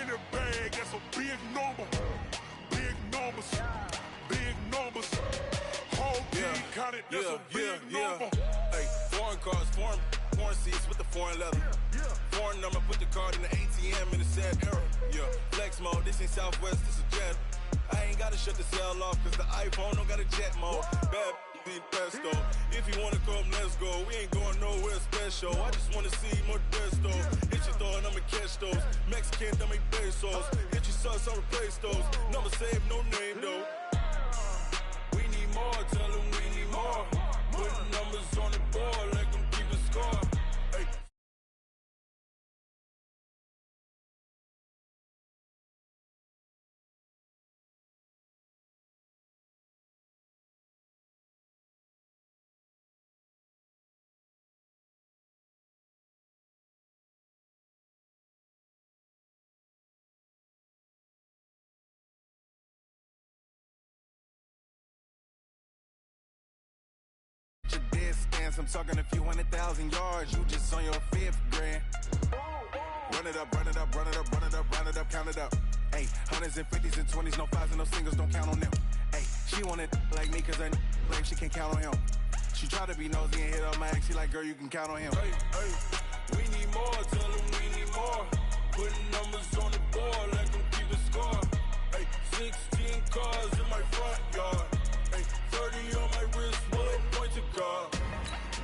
the bag, that's a big number. Big numbers, big numbers. Whole team counted, that's a big number. Hey, foreign cars, foreign seats with the foreign leather. Foreign number, put the card in the ATM in the sad era. Yeah, flex mode, this ain't Southwest, this is Jet. I ain't gotta shut the cell off, cause the iPhone don't got a jet mode. Bad need pesto. If you wanna come, let's go. We ain't going nowhere special. I just wanna see more desto. Hit your throw and I'ma catch those. Mexican, don't make pesos. Hit your sauce, I'll replace those. Number save, no name though. We need more, tell them we need more. Putting numbers on the board, like them keep a score. Hey. I'm talking a few 100,000 yards. You just on your 5th grand. Run it up, run it up, run it up, run it up, run it up, count it up. Hey, hundreds and 50s and 20s, no 5s and no singles, don't count on them. Hey, she want it like me, cause her like she can't count on him. She try to be nosy and hit up my ex. She like, girl, you can count on him. Hey, we need more, tell them we need more. Putting numbers on the board, like them keep a score. Hey, 16 cars in my front yard. Hey, 30 on my wrist, one point to guard.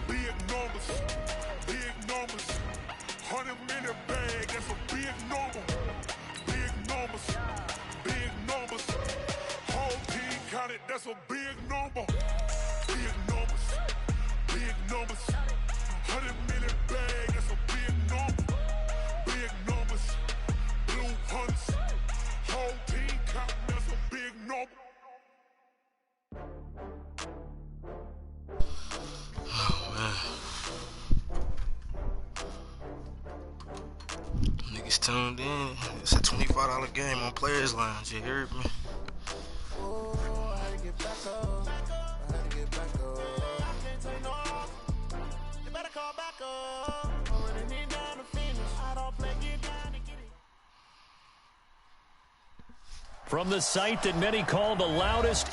Big numbers, big numbers. 100 in the bag, that's a big number. Big numbers, big numbers. Whole team counted, that's a big number. Big numbers, big numbers. 100 in the bag, that's a big number. Big numbers, blue hunts. Whole team counting, that's a big number. Niggas tuned in. It's a $25 game on Players Lounge. You heard me? From the site that many call the loudest.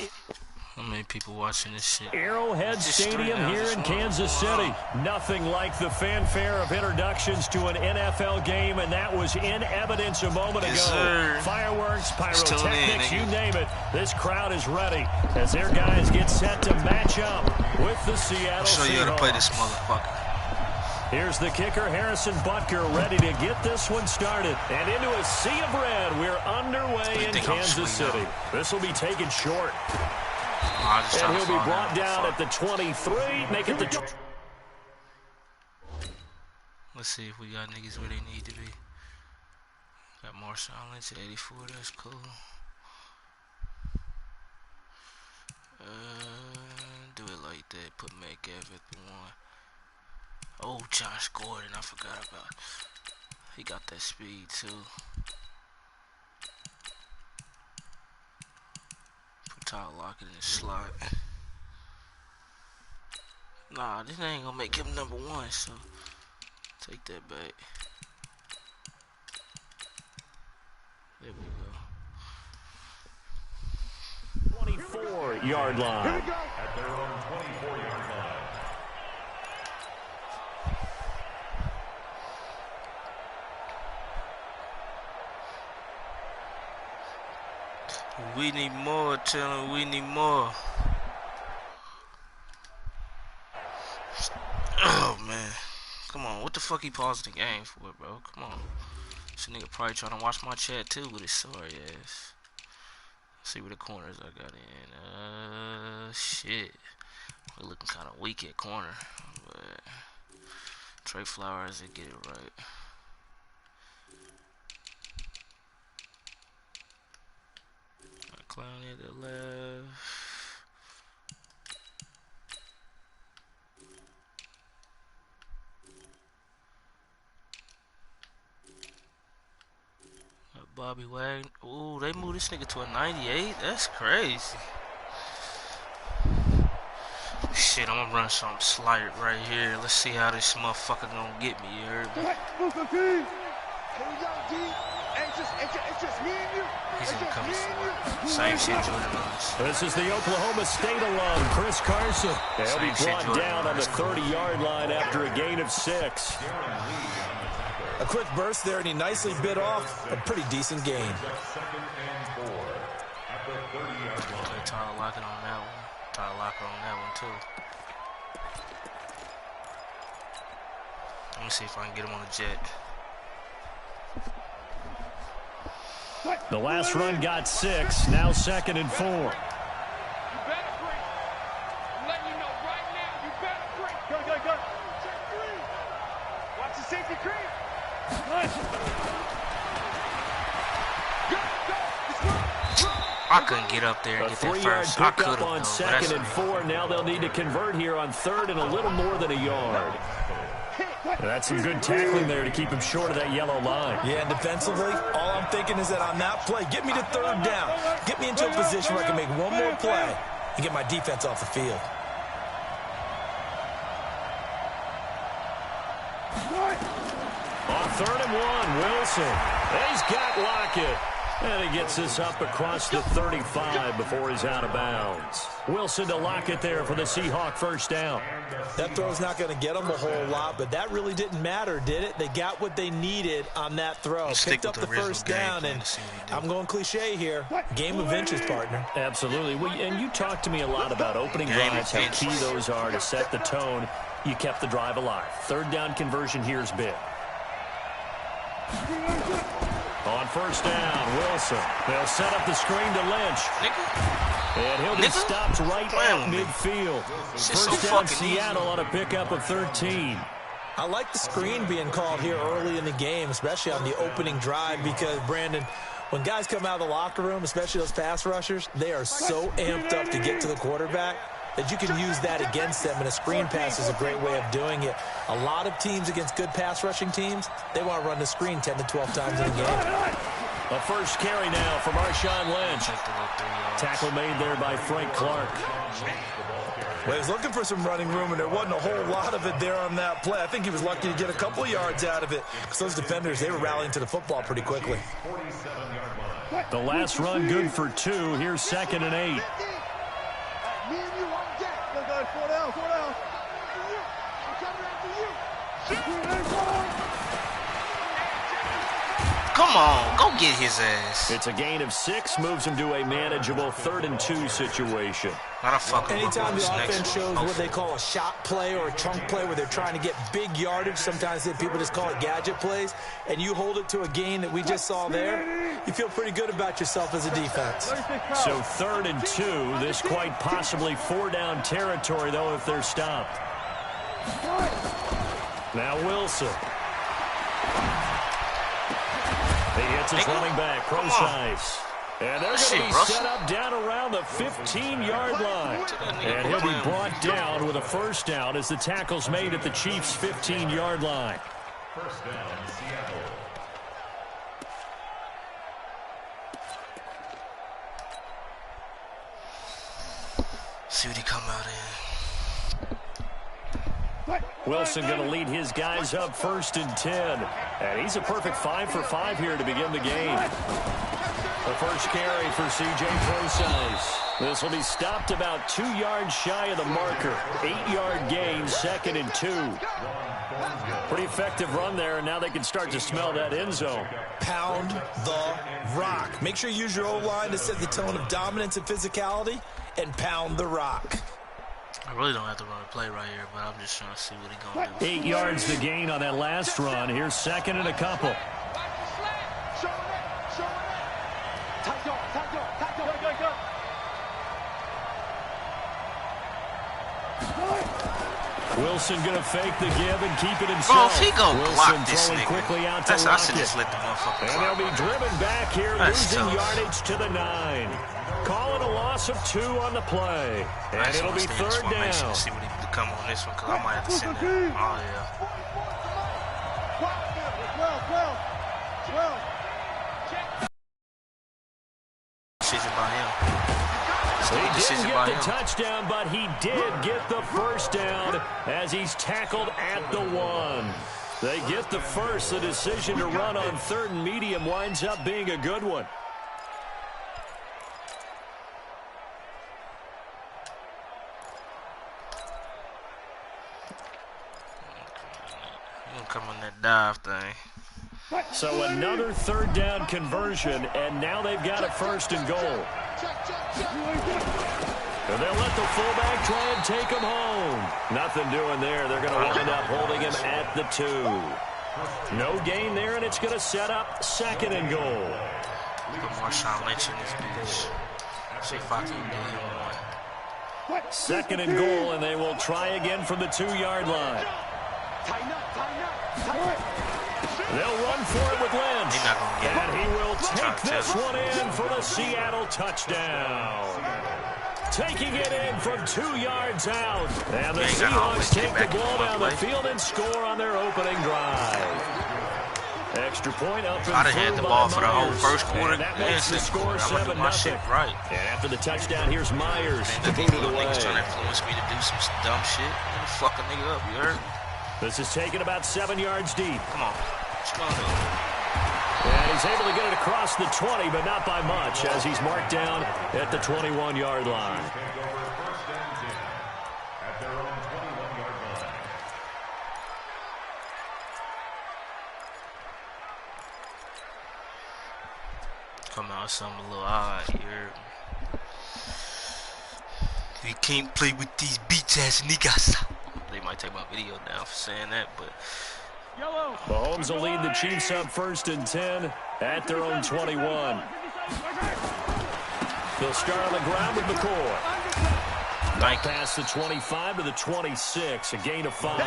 How many people watching this shit? Arrowhead Stadium here in Kansas City. Nothing like the fanfare of introductions to an NFL game, and that was in evidence a moment ago. Sir. Fireworks, pyrotechnics, you name it. This crowd is ready as their guys get set to match up with the Seattle Seahawks. I'll show you how to play this motherfucker. Here's the kicker, Harrison Butker, ready to get this one started. And into a sea of red, we're underway in Kansas City. This will be taken short. And he'll be brought down at the 23, make it the... Let's see if we got niggas where they need to be. Got Marshall Lynch at 84, that's cool. Do it like that, put Metcalf at the 1. Oh, Josh Gordon, I forgot about. He got that speed too. Tyler Lockett in the slot. Nah, this ain't gonna make him number 1, so take that back. There we go. 24-yard line. Here we go. At their own 24-yard line. We need more, tell them we need more. Oh man. Come on, what the fuck he paused the game for, bro? Come on. This nigga probably trying to watch my chat too with his sorry ass. Let's see where the corners I got in. Shit. We're looking kind of weak at corner. But Trey Flowers, they get it right. Clown at the left. Bobby Wagner. Ooh, they moved this nigga to a 98? That's crazy. Shit, I'm gonna run some slider right here. Let's see how this motherfucker gonna get me, you heard me? He's gonna come forward. Same shit Jordan runs. This is the Oklahoma State alum, Chris Carson. They'll be brought down on the 30-yard line after a gain of 6. A quick burst there, and he nicely bit off a pretty decent gain. Tyler Lockett on that one. Tyler Lockett on that one, too. Let me see if I can get him on the jet. The last run got 6, now 2nd and 4. You better break. I'm letting you know right now, you better break. Go. Check 3. Watch the safety creep. I couldn't get up there and get that first. I could have on 2nd and 4. Now they'll need to convert here on 3rd and a little more than a yard. That's some good tackling there to keep him short of that yellow line. Yeah, and defensively, all I'm thinking is that on that play, get me to 3rd down. Get me into a position where I can make one more play and get my defense off the field. On 3rd and 1, Wilson. He's got Lockett. And he gets this up across the 35 before he's out of bounds. Wilson to Lockett there for the Seahawk first down. That throw's not going to get them a whole lot, but that really didn't matter, did it? They got what they needed on that throw. Picked up the first down, and I'm going cliche here. Game of inches, partner. Absolutely. Well, and you talked to me a lot about opening drives, how key those are to set the tone. You kept the drive alive. 3rd down conversion here is big. On first down, Wilson. They'll set up the screen to Lynch. And he'll be stopped right at midfield. First down, Seattle on a pickup of 13. I like the screen being called here early in the game, especially on the opening drive, because, Brandon, when guys come out of the locker room, especially those pass rushers, they are so amped up to get to the quarterback that you can use that against them, and a screen pass is a great way of doing it. A lot of teams against good pass rushing teams, they want to run the screen 10 to 12 times in a game. A first carry now for Marshawn Lynch. Tackle made there by Frank Clark. Well, he was looking for some running room, and there wasn't a whole lot of it there on that play. I think he was lucky to get a couple yards out of it, because those defenders, they were rallying to the football pretty quickly. The last run good for 2. Here's 2nd and 8. Come on, go get his ass. It's a gain of 6, moves him to a manageable 3rd and 2 situation. Not a fucking anytime the offense shows what they call a shot play or a chunk play where they're trying to get big yardage, sometimes people just call it gadget plays, and you hold it to a gain that we just saw there, you feel pretty good about yourself as a defense. So 3rd and 2, this quite possibly 4-down territory, though, if they're stopped. Now Wilson. He hits his running back, Procise. And they're going to be set up down around the 15-yard line. And he'll be brought down with a first down as the tackle's made at the Chiefs' 15-yard line. First down, Seattle. See what he come out in. Wilson going to lead his guys up 1st and 10. And he's a perfect 5 for 5 here to begin the game. The first carry for C.J. Procise. This will be stopped about 2 yards shy of the marker. 8-yard gain, 2nd and 2. Pretty effective run there, and now they can start to smell that end zone. Pound the rock. Make sure you use your O-line to set the tone of dominance and physicality, and pound the rock. I really don't have to run a play right here, but I'm just trying to see what he's going to do. 8 yards the gain on that last run. Here's 2nd and a couple. Wilson going to fake the give and keep it himself. Bro, if he go block this throwing nigga, quickly out to I should Lockett. just let the motherfucker And they'll be driven back here, losing yardage to the 9. Calling a loss of 2 on the play. And it'll be 3rd down. See what he can come on this one, because I might have to send that. Oh, yeah. Decision by him. He didn't get the touchdown, but he did get the first down as he's tackled at the 1. They get the first. The decision to run on 3rd and medium winds up being a good one. Come on that dive thing. So another 3rd down conversion, and now they've got a 1st and goal. And they'll let the fullback try and take him home. Nothing doing there. They're going to wind up holding him at the 2. No gain there, and it's going to set up 2nd and goal. Put Marshawn Lynch in this bitch. See if I can get him one. 2nd and goal, and they will try again from the 2-yard line. They'll run for it with Lynch. He's not gonna get and it. He will take this one in for the Seattle touchdown. Taking it in from 2 yards out. And the Seahawks take the ball down the field and score on their opening drive. Extra point up in I'd have had the ball for the whole first quarter. And that makes the score 7-0. My shit right. And after the touchdown, here's Myers to These boot it little away. niggas trying to influence me to do some dumb shit. Let me fuck a nigga up, you heard? This is taken about 7 yards deep. Come on. What's going on? And he's able to get it across the 20, but not by much, as he's marked down at the 21-yard line. Come out something a little odd here. We can't play with these bitch-ass niggas. They might take my video down for saying that, but... Mahomes will lead the Chiefs up 1st and 10 at their own 21. They'll start on the ground with McCoy. Past the 25 to the 26, a gain of 5.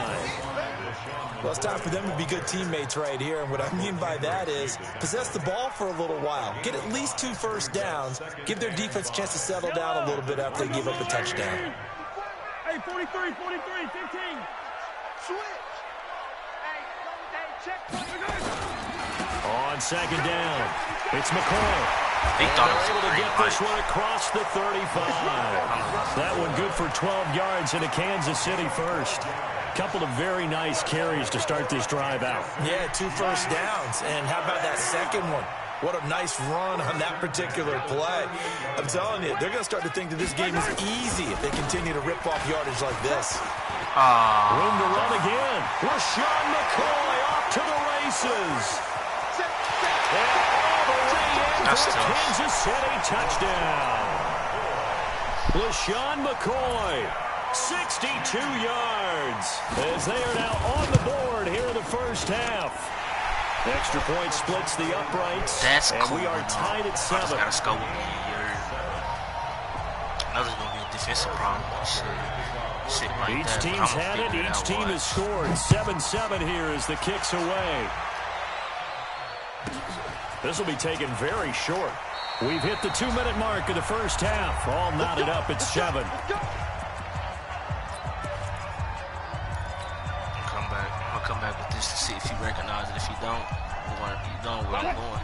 Well, it's time for them to be good teammates right here. And what I mean by that is possess the ball for a little while. Get at least 2 first downs. Give their defense a chance to settle down a little bit after they give up a touchdown. Hey, 43, 15. Switch. On 2nd down, it's McCoy. He thought it was able a to green get light. this one across the 35. That one good for 12 yards into Kansas City first. Couple of very nice carries to start this drive out. Yeah, 2 first downs. And how about that second one? What a nice run on that particular play. I'm telling you, they're going to start to think that this game is easy if they continue to rip off yardage like this. Room to run again. LaShawn McCoy off to the races. And all the way in for the Kansas City touchdown. LaShawn McCoy, 62 yards, as they are now on the board here in the first half. Extra point splits the uprights. That's and cool. we are tied at 7. I just got to score with me. I know there's going to be a defensive problem. Shit like Each that. team's had it. Each team has scored. 7-7 here as the kick's away. This will be taken very short. We've hit the 2-minute mark of the first half. All knotted up at 7. I'll come back with this to see if you recognize it. If you don't, you don't where I'm going.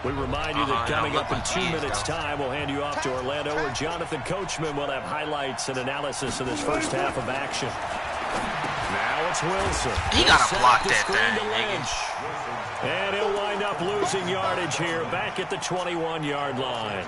We remind you that coming up in 2 minutes' time, we'll hand you off to Orlando, where Jonathan Coachman will have highlights and analysis of this first half of action. Now it's Wilson. He got to block that thing, and he'll wind up losing yardage here back at the 21-yard line.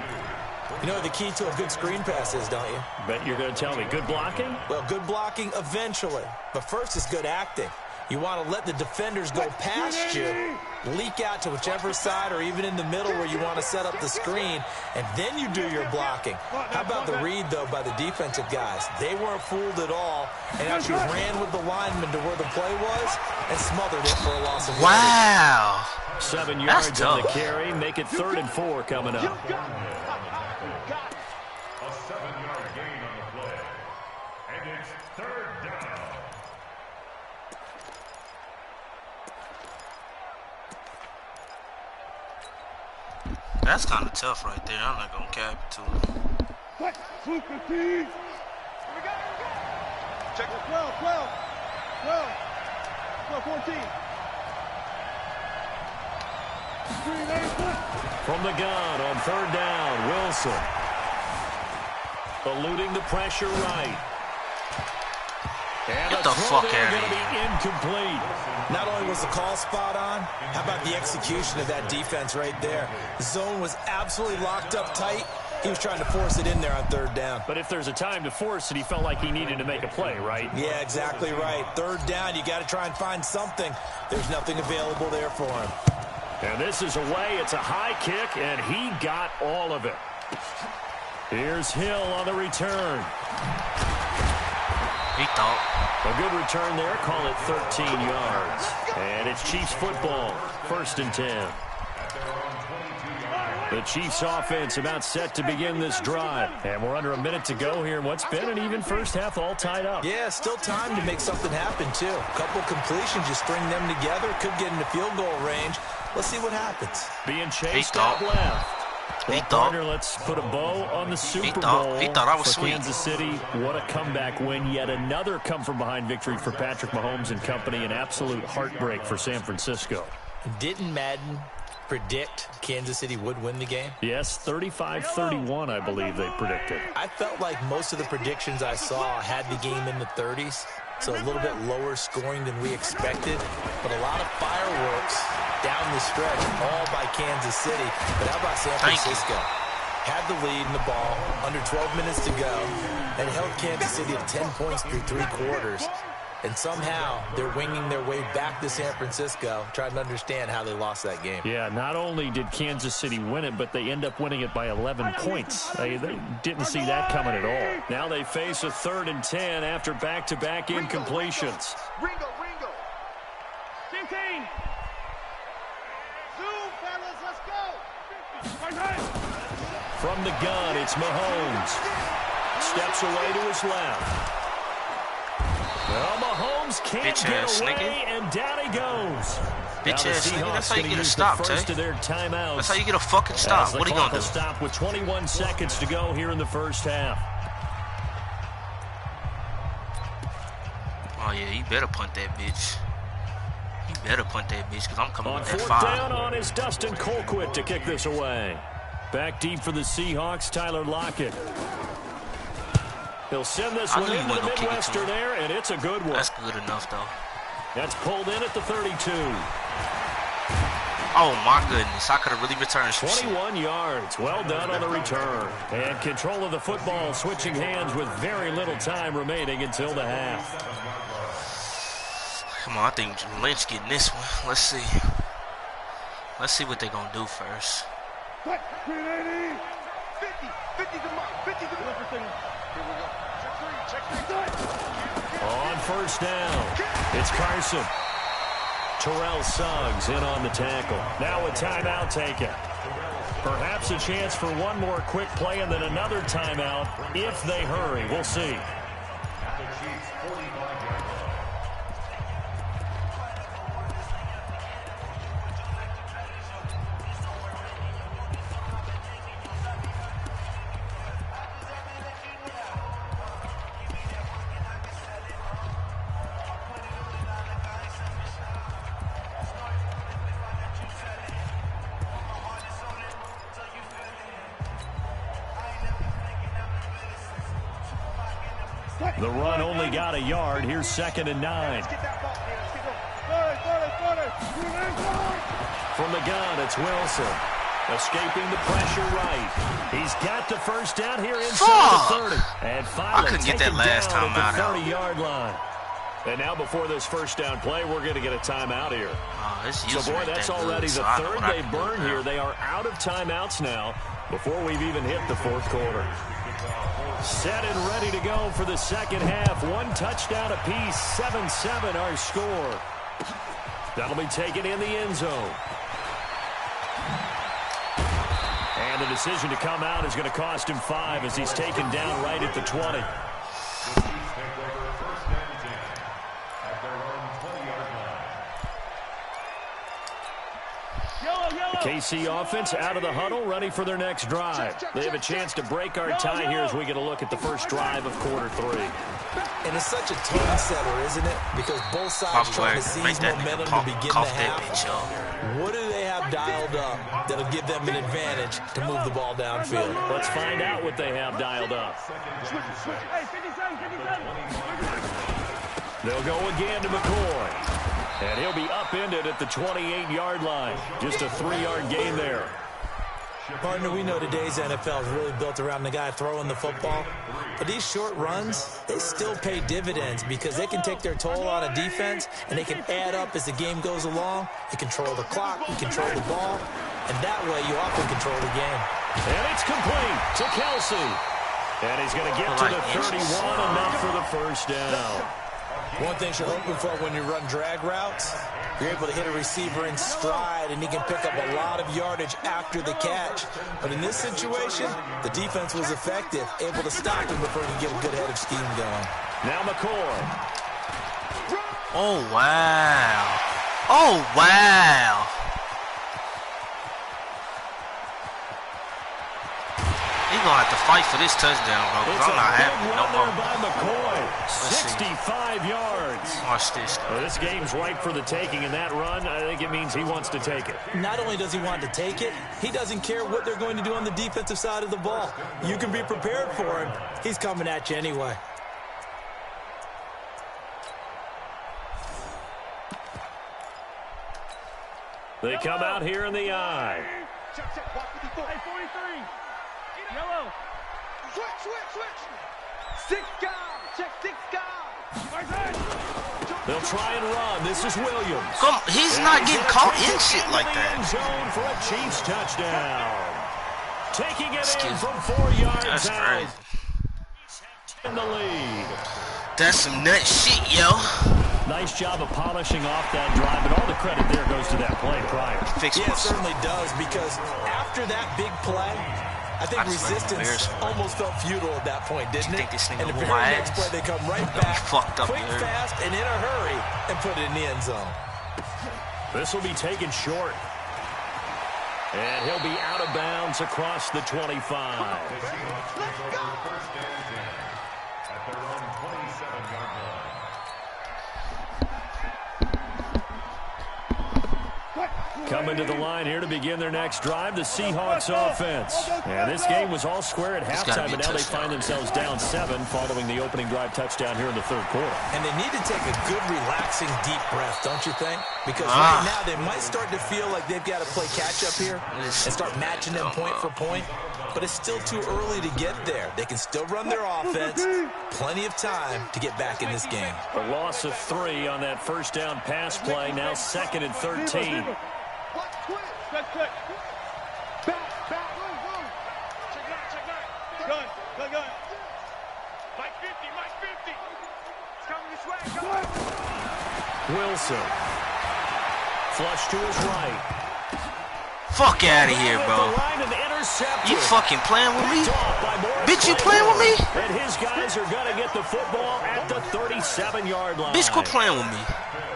You know what the key to a good screen pass is, don't you? Bet you're going to tell me. Good blocking? Well, good blocking eventually. But first is good acting. You want to let the defenders go past you, leak out to whichever side or even in the middle where you want to set up the screen, and then you do your blocking. How about the read, though, by the defensive guys? They weren't fooled at all and actually ran with the lineman to where the play was and smothered it for a loss of yardage. Wow. 7 yards on the carry. Make it 3rd and 4 coming up. A 7-yard gain on the play. And it's 3rd down. That's kind of tough right there. I'm not going to cap it to him. What? 2-15. Check it. 12, 14. From the gun on 3rd down, Wilson. Eluding the pressure right. And Get the fuck out of going to here. be incomplete. Not only was the call spot on, how about the execution of that defense right there? The zone was absolutely locked up tight. He was trying to force it in there on third down. But if there's a time to force it, he felt like he needed to make a play, right? Yeah, exactly right. Third down, you got to try and find something. There's nothing available there for him. And this is away. It's a high kick, and he got all of it. Here's Hill on the return. He thought. A good return there. Call it 13 yards. And it's Chiefs football. 1st and 10. The Chiefs offense about set to begin this drive. And we're under a minute to go here in what's been an even first half, all tied up. Yeah, still time to make something happen, too. A couple completions, you string them together, could get into field goal range. Let's see what happens. Being chased out left. He Well, thought. partner, let's put a bow on the Super thought. Bowl. He thought I was for sweet. Kansas City. What a comeback win. Yet another come-from-behind victory for Patrick Mahomes and company. An absolute heartbreak for San Francisco. Didn't Madden predict Kansas City would win the game? Yes, 35-31, I believe they predicted. I felt like most of the predictions I saw had the game in the 30s, so a little bit lower scoring than we expected, but a lot of fireworks down the stretch, all by Kansas City. But how about San Francisco? Had the lead in the ball, under 12 minutes to go, and held Kansas City to 10 points through 3 quarters. And somehow they're winging their way back to San Francisco, trying to understand how they lost that game. Yeah, not only did Kansas City win it, but they end up winning it by 11 points. They didn't see that coming at all. Now they face a 3rd and 10 after back-to-back incompletions. Ringo. 15. Zoom, fellas, let's go. From the gun, it's Mahomes. Steps away to his left. Well, Mahomes can't Bitch get ass away, nigga. and down he goes. Bitch Now the ass nigga. Seahawks That's how you gonna get a use stop, the first Tay. of their timeouts. That's how you get a fucking stop. What are you clock gonna will do? stop with 21 seconds to go here in the first half. Oh, yeah, you better punt that bitch. You better punt that bitch, because I'm coming On with that 4th 5. down on is Dustin Colquitt to kick this away. Back deep for the Seahawks, Tyler Lockett. He'll send this I one knew you into the wasn't gonna kick it to Midwestern him. there, and it's a good one. That's good enough, though. That's pulled in at the 32. Oh, my goodness. I could have really returned some shit. 21 yards. Well done on the return. And control of the football, switching hands with very little time remaining until the half. Come on, I think Lynch getting this one. Let's see. Let's see what they're going to do first. 50 to mark. 50 to mark. Here we go. Check three. On 1st down, it's Carson. Terrell Suggs in on the tackle. Now a timeout taken. Perhaps a chance for one more quick play and then another timeout if they hurry. We'll see. The run only got a yard. Here's 2nd and 9. From the gun, it's Wilson. Escaping the pressure right. He's got the first down here inside the 30. And finally I couldn't get that taken last down time at the out. 30-yard line. And now before this first down play, we're going to get a timeout here. So, boy, that's already the 3rd they burn here. They are out of timeouts now before we've even hit the 4th quarter. Set and ready to go for the 2nd half. 1 touchdown apiece, 7-7 our score. That'll be taken in the end zone. And the decision to come out is going to cost him 5 as he's taken down right at the 20. The KC offense out of the huddle, ready for their next drive. They have a chance to break our tie here as we get a look at the first drive of quarter 3. And it's such a tone setter, isn't it? Because both sides trying to seize momentum to begin the half. What do they have dialed up that'll give them an advantage to move the ball downfield? Let's find out what they have dialed up. They'll go again to McCoy. And he'll be upended at the 28-yard line. Just a 3-yard gain there. Partner, we know today's NFL is really built around the guy throwing the football. But these short runs, they still pay dividends because they can take their toll on a defense and they can add up as the game goes along. You control the clock, you control the ball, and that way you often control the game. And it's complete to Kelsey. And he's going to get to the 31, enough for the first down. One thing you're hoping for when you run drag routes, you're able to hit a receiver in stride, and he can pick up a lot of yardage after the catch. But in this situation, the defense was effective, able to stop him before he could get a good head of steam going. Now McCoy. Oh, wow. Oh, wow. He's going to have to fight for this touchdown, bro, because I'm not happy no more. By McCoy, 65 yards. Watch this. Well, this game's ripe for the taking, and that run, I think it means he wants to take it. Not only does he want to take it, he doesn't care what they're going to do on the defensive side of the ball. You can be prepared for him. He's coming at you anyway. They come out here in the eye. Check, 43. Yellow. Switch. 6 guys. Check 6 guys. They'll try and run. This is Williams. Come, he's not getting caught in shit like that. End zone for a Chiefs touchdown. Taking it in from 4 yards That's out. crazy. In the lead. That's some nut shit, yo. Nice job of polishing off that drive, and all the credit there goes to that play prior. Yeah, it certainly does, because after that big play, I think resistance almost felt futile at that point, didn't it? And the very next play, they come right back, quick, fast, and in a hurry, and put it in the end zone. This will be taken short. And he'll be out of bounds across the 25. Let's go! At their own 27-yard line. Coming to the line here to begin their next drive, the Seahawks offense. And this game was all square at halftime, but now they find themselves down 7 following the opening drive touchdown here in the third quarter. And they need to take a good, relaxing, deep breath, don't you think? Because right now they might start to feel like they've got to play catch-up here and start matching them point for point. But it's still too early to get there. They can still run their offense. Plenty of time to get back in this game. A loss of 3 on that first down pass play. Now 2nd and 13. Back. Check out. Gun. Mike 50. It's coming this way. Wilson. Flush to his right. Fuck out of here, bro. You fucking playing with me? Bitch, you playing with me? And his guys are going to get the football at the 37-yard line. Bitch, quit playing with me.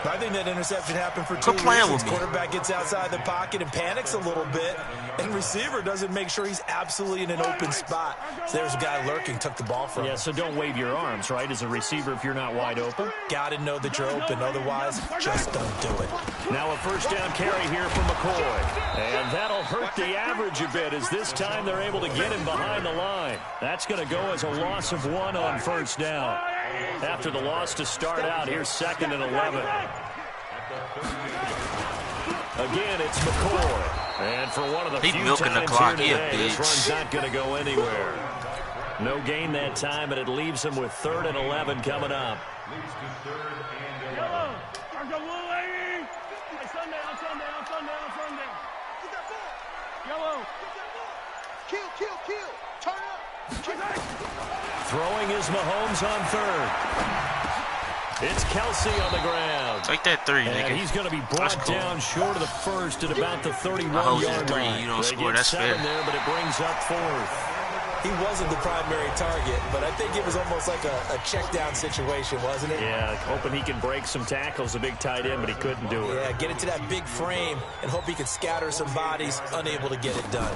I think that interception happened for 2 reasons. Quarterback gets outside the pocket and panics a little bit, and receiver doesn't make sure he's absolutely in an open spot. So there's a guy lurking, took the ball from him. Yeah, so don't wave your arms, right, as a receiver if you're not wide open. Got to know that you're open, otherwise just don't do it. Now a first down carry here from McCoy. And that'll hurt the average a bit, as this time they're able to get him behind the line. That's going to go as a loss of 1 on first down. After the loss to start out, here's 2nd and 11. Again, it's McCoy. And for one of the few times here today, this run's not going to go anywhere. No gain that time, and it leaves him with 3rd and 11 coming up. Yellow. Kill. Turn up. Throwing is Mahomes on 3rd. It's Kelsey on the ground. Take that 3, nigga. And he's going to be brought down short of the first at about the 31-yard line. You don't score, that's fair. There, but it brings up 4th. He wasn't the primary target, but I think it was almost like a check-down situation, wasn't it? Yeah, hoping he can break some tackles, a big tight end, but he couldn't do it. Yeah, get it to that big frame and hope he can scatter some bodies, unable to get it done.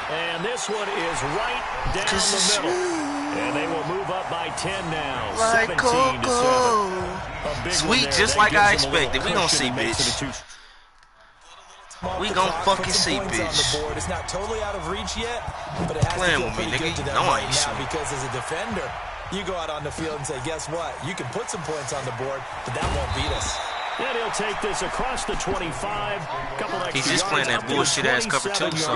And this one is right down the middle. And they will move up by 10 now. Like 17-7. Sweet, just like I expected. We gonna see, bitch. We gonna fucking see, bitch. It's not totally out of reach yet, but it has playing to with me, pretty nigga. good to them No, I right ain't now, because as a defender, You go out on the field and say, guess what? You can put some points on the board, but that won't beat us. And he'll take this across the 25. He's just playing that bullshit-ass cover 2, so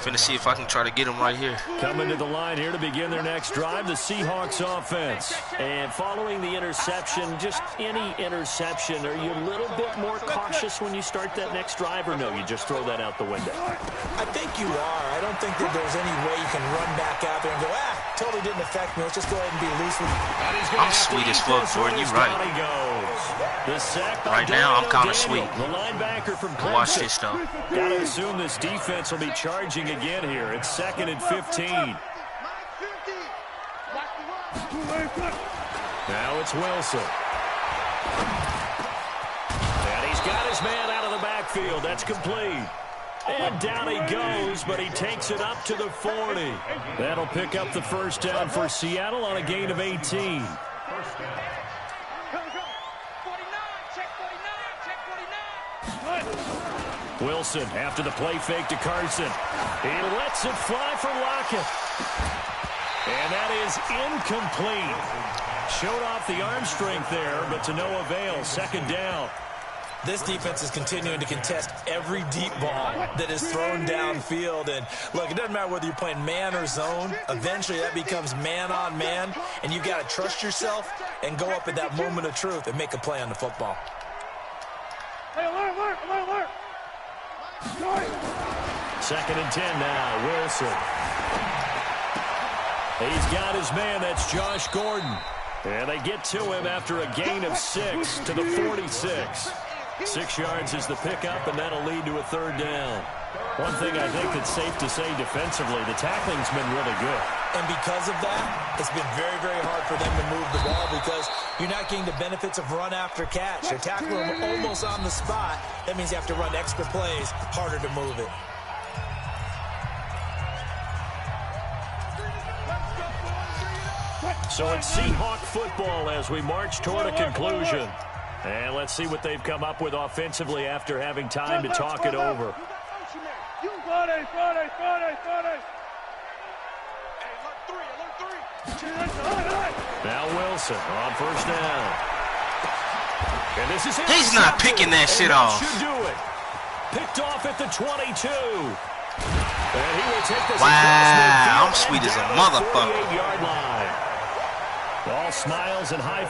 finna see if I can try to get him right here. Coming to the line here to begin their next drive, the Seahawks offense. And following the interception, just any interception, are you a little bit more cautious when you start that next drive, or no, you just throw that out the window? I think you are. I don't think that there's any way you can run back out there and go, totally didn't affect me. Let's just go ahead and be loose with it. I'm sweet as fuck, Jordan. You right. Right now, I'm kind of sweet. The linebacker from Clemson. Watch this, though. Gotta assume this defense will be charging again here. It's 2nd and 15. Now it's Wilson. And he's got his man out of the backfield. That's complete. And down he goes, but he takes it up to the 40. That'll pick up the first down for Seattle on a gain of 18. Wilson after the play fake to Carson. He lets it fly for Lockett. And that is incomplete. Showed off the arm strength there, but to no avail. 2nd down. This defense is continuing to contest every deep ball that is thrown downfield. And, look, it doesn't matter whether you're playing man or zone. Eventually, that becomes man-on-man, and you've got to trust yourself and go up at that moment of truth and make a play on the football. Hey, alert. 2nd and 10 now, Wilson. He's got his man, that's Josh Gordon. And they get to him after a gain of 6 to the 46. 6 yards is the pickup, and that'll lead to a 3rd down. One thing I think that's safe to say defensively, the tackling's been really good. And because of that, it's been very, very hard for them to move the ball because you're not getting the benefits of run after catch. They're tackling them almost on the spot. That means you have to run extra plays, harder to move it. So it's Seahawk football as we march toward a conclusion. And let's see what they've come up with offensively after having time to talk it over. Now Wilson on 1st down. And this is He's not picking that shit off. Should do it. Picked off at the 22. And he will take this wow, I'm sweet as a motherfucker. All smiles and high